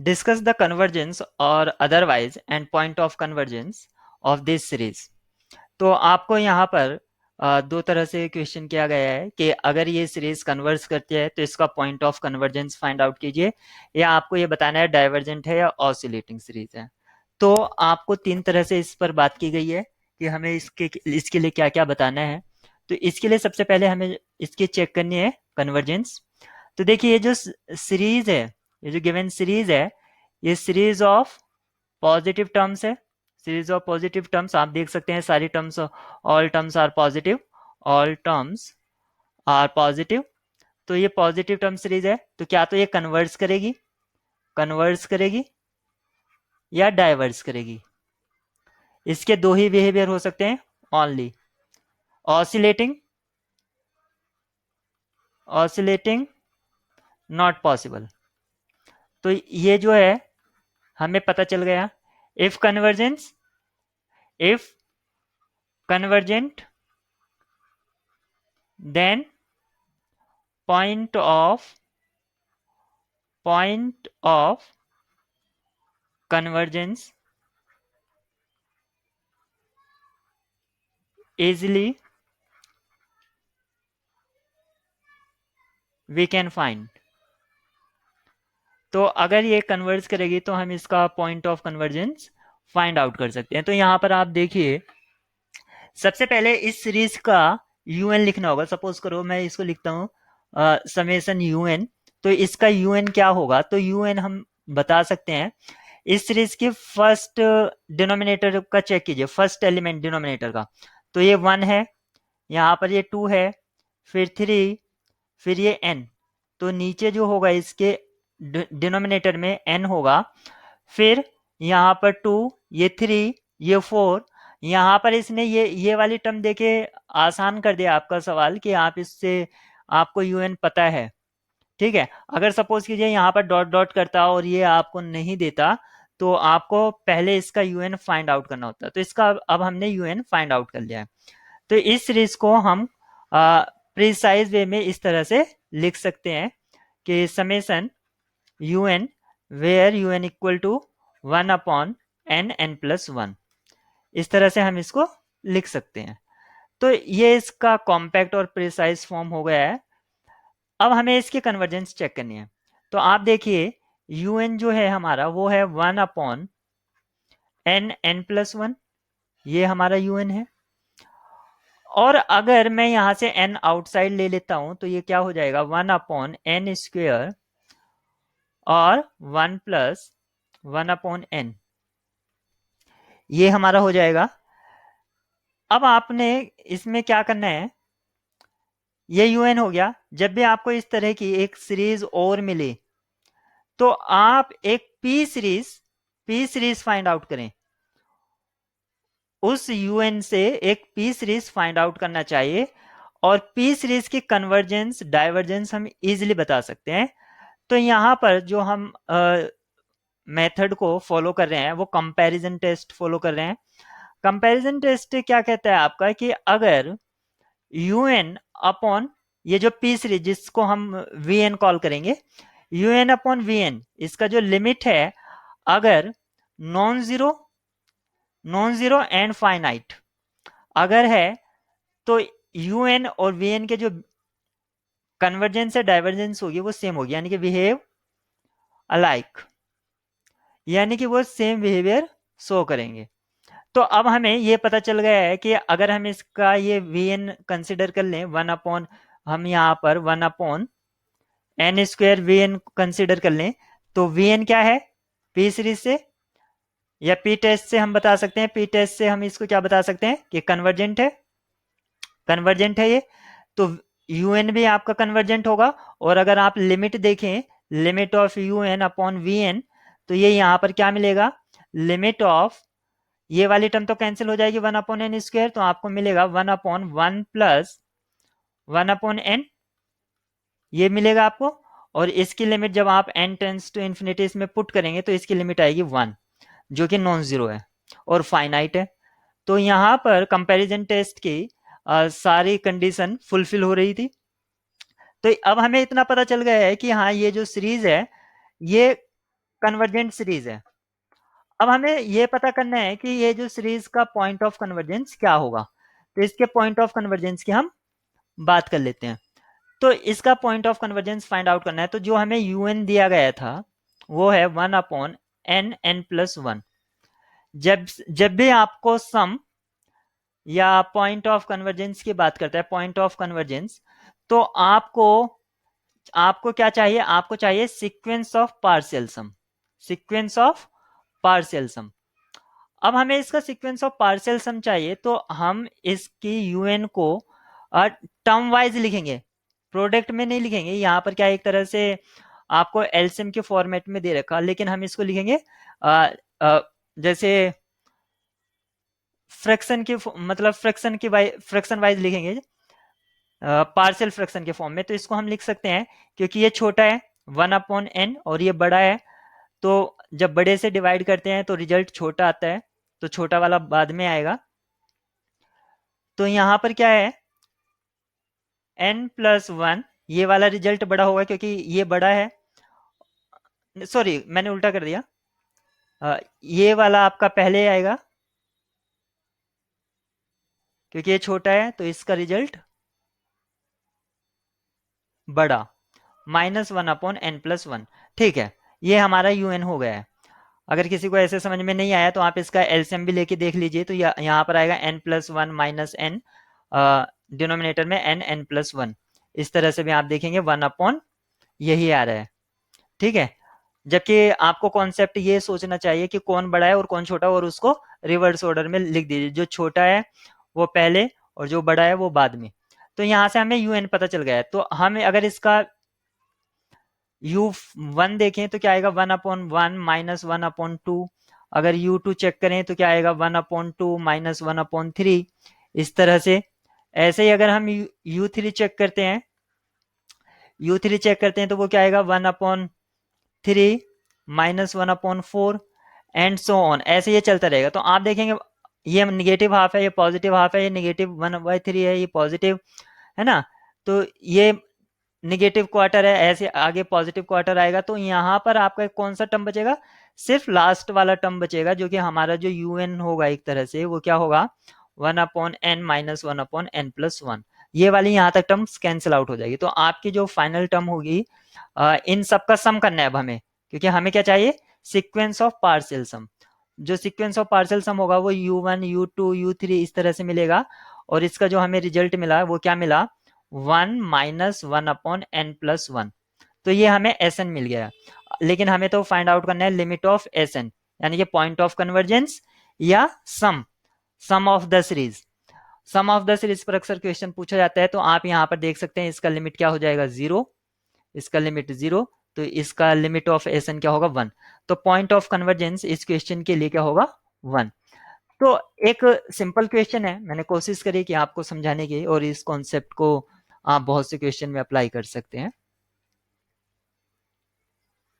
Discuss the convergence or otherwise and point of convergence of this series. तो आपको यहाँ पर दो तरह से क्वेश्चन किया गया है कि अगर ये सीरीज कन्वर्ज करती है तो इसका point of convergence find out कीजिए, या आपको ये बताना है डाइवर्जेंट है या ऑसिलेटिंग सीरीज है। तो आपको तीन तरह से इस पर बात की गई है कि हमें इसके लिए क्या क्या बताना है। तो इसके लिए सबसे पहले हमें इसकी चेक करनी है कन्वर्जेंस। तो देखिए, ये जो सीरीज है, ये जो गिवन सीरीज है, ये सीरीज ऑफ पॉजिटिव टर्म्स है। सीरीज ऑफ पॉजिटिव टर्म्स आप देख सकते हैं, सारी terms, all terms are positive, all terms are positive. तो ये पॉजिटिव टर्म सीरीज है, तो क्या तो ये कन्वर्स करेगी या डाइवर्स करेगी। इसके दो ही बिहेवियर हो सकते हैं only, oscillating, oscillating not possible. तो ये जो है हमें पता चल गया, if convergence, if convergent, then point of convergence easily we can find। तो अगर ये कन्वर्ज करेगी तो हम इसका point of convergence find out कर सकते हैं। तो यहां पर आप देखिए, सबसे पहले इस सीरीज का यूएन लिखना होगा। सपोज करो मैं इसको लिखता हूं समेशन यूएन, तो इसका यूएन क्या होगा। तो यूएन हम बता सकते हैं, इस सीरीज के फर्स्ट डिनोमिनेटर का चेक कीजिए, फर्स्ट एलिमेंट डिनोमिनेटर का। तो ये 1 है, यहाँ पर ये 2 है, फिर 3, फिर ये n। तो नीचे जो होगा इसके डिनोमिनेटर में n होगा, फिर यहाँ पर 2, ये 3, ये 4। यहाँ पर इसने ये वाली टर्म देके आसान कर दिया आपका सवाल कि आप इससे आपको यूएन पता है। ठीक है, अगर सपोज कीजिए यहाँ पर डॉट डॉट करता और ये आपको नहीं देता, तो आपको पहले इसका यूएन फाइंड आउट करना होता। तो इसका अब हमने यूएन फाइंड आउट कर लिया है। तो इस सीरीज को हम प्रिसाइज वे में इस तरह से लिख सकते हैं कि summation u n where u n equal to 1/n+1। इस तरह से हम इसको लिख सकते हैं। तो ये इसका कॉम्पैक्ट और प्रिसाइज फॉर्म हो गया है। अब हमें इसकी कन्वर्जेंस चेक करनी है। तो आप देखिए, यूएन जो है हमारा वो है 1/n+1, ये हमारा यूएन है। और अगर मैं यहां से n आउटसाइड ले लेता हूं तो ये क्या हो जाएगा, 1/n² और 1+1/n, ये हमारा हो जाएगा। अब आपने इसमें क्या करना है, ये यूएन हो गया। जब भी आपको इस तरह की एक सीरीज और मिले तो आप एक पी सीरीज फाइंड आउट करें। उस यूएन से एक पी सीरीज फाइंड आउट करना चाहिए, और पी सीरीज की कन्वर्जेंस डाइवर्जेंस हम इजीली बता सकते हैं। तो यहां पर जो हम मेथड को फॉलो कर रहे हैं वो कंपैरिजन टेस्ट फॉलो कर रहे हैं। कंपैरिजन टेस्ट क्या कहता है आपका कि अगर यूएन अपॉन ये जो पी सीरीज जिसको हम वीएन कॉल करेंगे, यूएन अपॉन वीएन, इसका जो लिमिट है अगर नॉन जीरो एंड फाइनाइट अगर है, तो यूएन और वीएन के जो कन्वर्जेंस है डाइवर्जेंस होगी वो सेम होगी, यानी कि बिहेव अलाइक, यानी कि वो सेम बिहेवियर शो करेंगे। तो अब हमें ये पता चल गया है कि अगर हम इसका ये वीएन कंसिडर कर लें, हम यहाँ पर 1/n² वीएन कंसिडर कर लें, तो वीएन क्या है, पी सीरीज से या पी टेस्ट से हम बता सकते हैं। पी टेस्ट से हम इसको क्या बता सकते हैं कि कन्वर्जेंट है, ये। तो यूएन भी आपका कन्वर्जेंट होगा। और अगर आप लिमिट देखें, limit of u n upon v n, तो ये यहां पर क्या मिलेगा, लिमिट ऑफ, ये वाली टर्म तो कैंसिल हो जाएगी 1/n², तो आपको मिलेगा 1/1+1/n, ये मिलेगा आपको। और इसकी लिमिट जब आप n टेंस टू इंफिनिटी इसमें पुट करेंगे तो इसकी लिमिट आएगी 1, जो कि नॉन जीरो है और फाइनाइट है। तो यहां पर कंपैरिजन टेस्ट की सारी कंडीशन फुलफिल हो रही थी। तो अब हमें इतना पता चल गया है कि हाँ, ये जो सीरीज है ये कन्वर्जेंट सीरीज है। अब हमें ये पता करना है कि ये जो सीरीज का पॉइंट ऑफ कन्वर्जेंस क्या होगा। तो इसके पॉइंट ऑफ कन्वर्जेंस की हम बात कर लेते हैं। तो इसका point of convergence find out करना है। तो जो हमें यूएन दिया गया था वो है 1/n+1। जब जब भी आपको सम या पॉइंट ऑफ कन्वर्जेंस की बात करता है, पॉइंट ऑफ कन्वर्जेंस, तो आपको आपको क्या चाहिए, आपको चाहिए sequence of partial sum, sequence of partial sum. अब हमें इसका सीक्वेंस ऑफ पार्शियल सम चाहिए, तो हम इसकी यूएन को टर्म वाइज लिखेंगे, प्रोडक्ट में नहीं लिखेंगे। यहाँ पर क्या एक तरह से आपको एलसीएम के फॉर्मेट में दे रखा, लेकिन हम इसको लिखेंगे जैसे फ्रैक्शन के, मतलब फ्रैक्शन वाइज लिखेंगे, पार्शियल फ्रैक्शन के फॉर्म में। तो इसको हम लिख सकते हैं, क्योंकि ये छोटा है 1/n और ये बड़ा है, तो जब बड़े से डिवाइड करते हैं तो रिजल्ट छोटा आता है, तो छोटा वाला बाद में आएगा। तो यहाँ पर क्या है, n+1, ये वाला रिजल्ट बड़ा होगा क्योंकि ये बड़ा है, सॉरी मैंने उल्टा कर दिया, ये वाला आपका पहले आएगा क्योंकि ये छोटा है, तो इसका रिजल्ट बड़ा, -1/n+1। ठीक है, ये हमारा यूएन हो गया है। अगर किसी को ऐसे समझ में नहीं आया तो आप इसका एलसीएम भी लेके देख लीजिए, तो यहाँ पर आएगा n+1 -n, डिनोमिनेटर में n+1। इस तरह से भी आप देखेंगे 1/ यही आ रहा है। ठीक है, जबकि आपको कॉन्सेप्ट ये सोचना चाहिए कि कौन बड़ा है और कौन छोटा, और उसको रिवर्स ऑर्डर में लिख दीजिए, जो छोटा है वो पहले और जो बड़ा है वो बाद में। तो यहाँ से हमें यूएन पता चल गया है। तो हमें अगर इसका u1 देखें तो क्या आएगा, 1/1 -1/2। अगर u2 चेक करें तो क्या आएगा, 1/2 -1/3। इस तरह से ऐसे ही अगर हम u3 चेक करते हैं, u3 चेक करते हैं तो वो क्या आएगा, 1/3 -1/4 एंड सो ऑन। ऐसे ये चलता रहेगा। तो आप देखेंगे ये निगेटिव हाफ है, ये पॉजिटिव हाफ है, ये -1/3 है, ये पॉजिटिव है ना। तो ये निगेटिव क्वार्टर है, ऐसे आगे पॉजिटिव क्वार्टर आएगा। तो यहाँ पर आपका कौन सा टर्म बचेगा, सिर्फ लास्ट वाला टर्म बचेगा, जो कि हमारा जो यूएन होगा एक तरह से वो क्या होगा, 1/n -1/n+1। ये वाली यहाँ तक टर्म्स कैंसिल आउट हो जाएगी। तो आपकी जो फाइनल टर्म होगी, इन सब का सम करना है अब हमें, क्योंकि हमें क्या चाहिए, सीक्वेंस ऑफ पार्शियल सम। जो सीक्वेंस ऑफ पार्शियल सम होगा वो u1 u2 u3 इस तरह से मिलेगा, और इसका जो हमें रिजल्ट मिला वो क्या मिला, 1 -1/n+1। तो ये हमें Sn मिल गया। लेकिन हमें तो फाइंड आउट करना है लिमिट ऑफ Sn, यानी कि पॉइंट ऑफ कन्वर्जेंस या sum of the series. Sum of the series पर अक्सर क्वेश्चन पूछा जाता है, तो आप यहाँ पर देख सकते हैं इसका लिमिट क्या हो जाएगा, 0, इसका लिमिट 0, तो इसका लिमिट ऑफ Sn क्या होगा, 1। तो पॉइंट ऑफ कन्वर्जेंस इस क्वेश्चन के लिए क्या होगा, 1। तो एक सिंपल क्वेश्चन है, मैंने कोशिश करी कि आपको समझाने की, और इस कॉन्सेप्ट को आप बहुत से क्वेश्चन में अप्लाई कर सकते हैं।